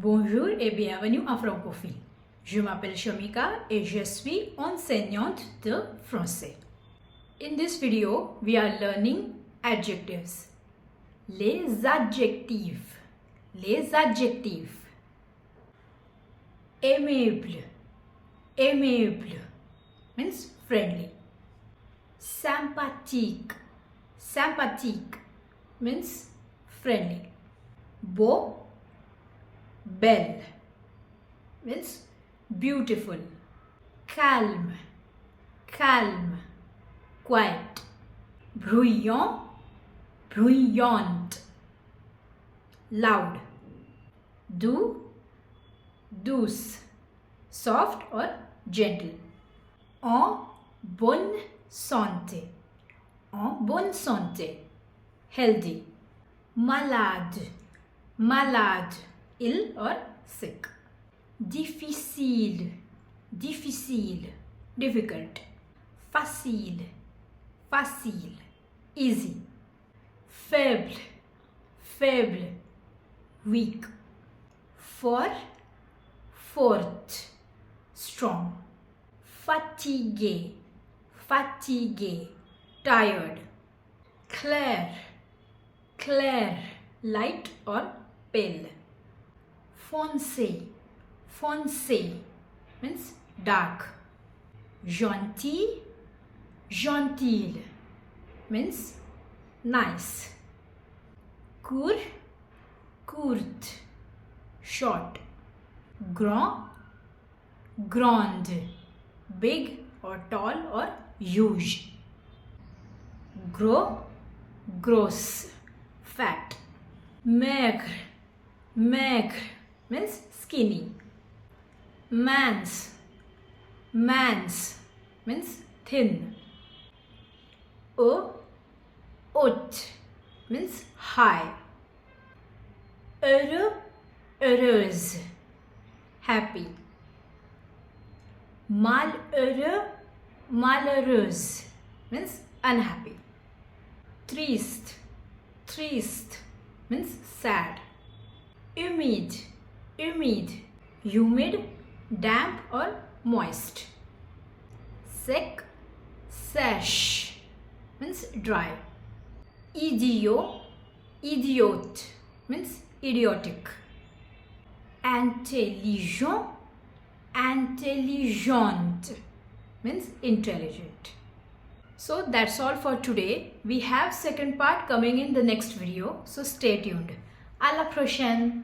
Bonjour et bienvenue en Francophile. Je m'appelle Shamika et je suis enseignante de français. In this video, we are learning adjectives. Les adjectifs. Les adjectifs. Aimable. Aimable means friendly. Sympathique. Sympathique means friendly. Beau. Belle means beautiful. Calme. Calme. Quiet. Bruyant. Bruyante. Loud. Doux. Douce. Soft or gentle. En bonne santé. En bonne santé. Healthy. Malade. Malade. Ill or sick. Difficile. Difficile. Difficult. Facile. Facile. Easy. Faible. Faible. Weak. Fort. Fort. Strong. Fatigué. Fatigué. Tired. Clair. Clair. Light or pale. Foncé. Foncé means dark. Gentil. Gentil means nice. Court. Courte. Short. Grand. Grande. Big or tall or huge. Gros. Gross. Fat. Maigre. Maigre means skinny. Mince. Mince means thin. Haute means high. Heureux. Heureuse. Happy. Malheureux. Malheureuse means unhappy. Triste. Triste means sad. Humide. Humide. Humid, damp or moist. Sec. Sèche means dry. Idiot. Idiot means idiotic. Intelligent. Intelligente means intelligent. So that's all for today. We have second part coming in the next video. So stay tuned. À la prochaine.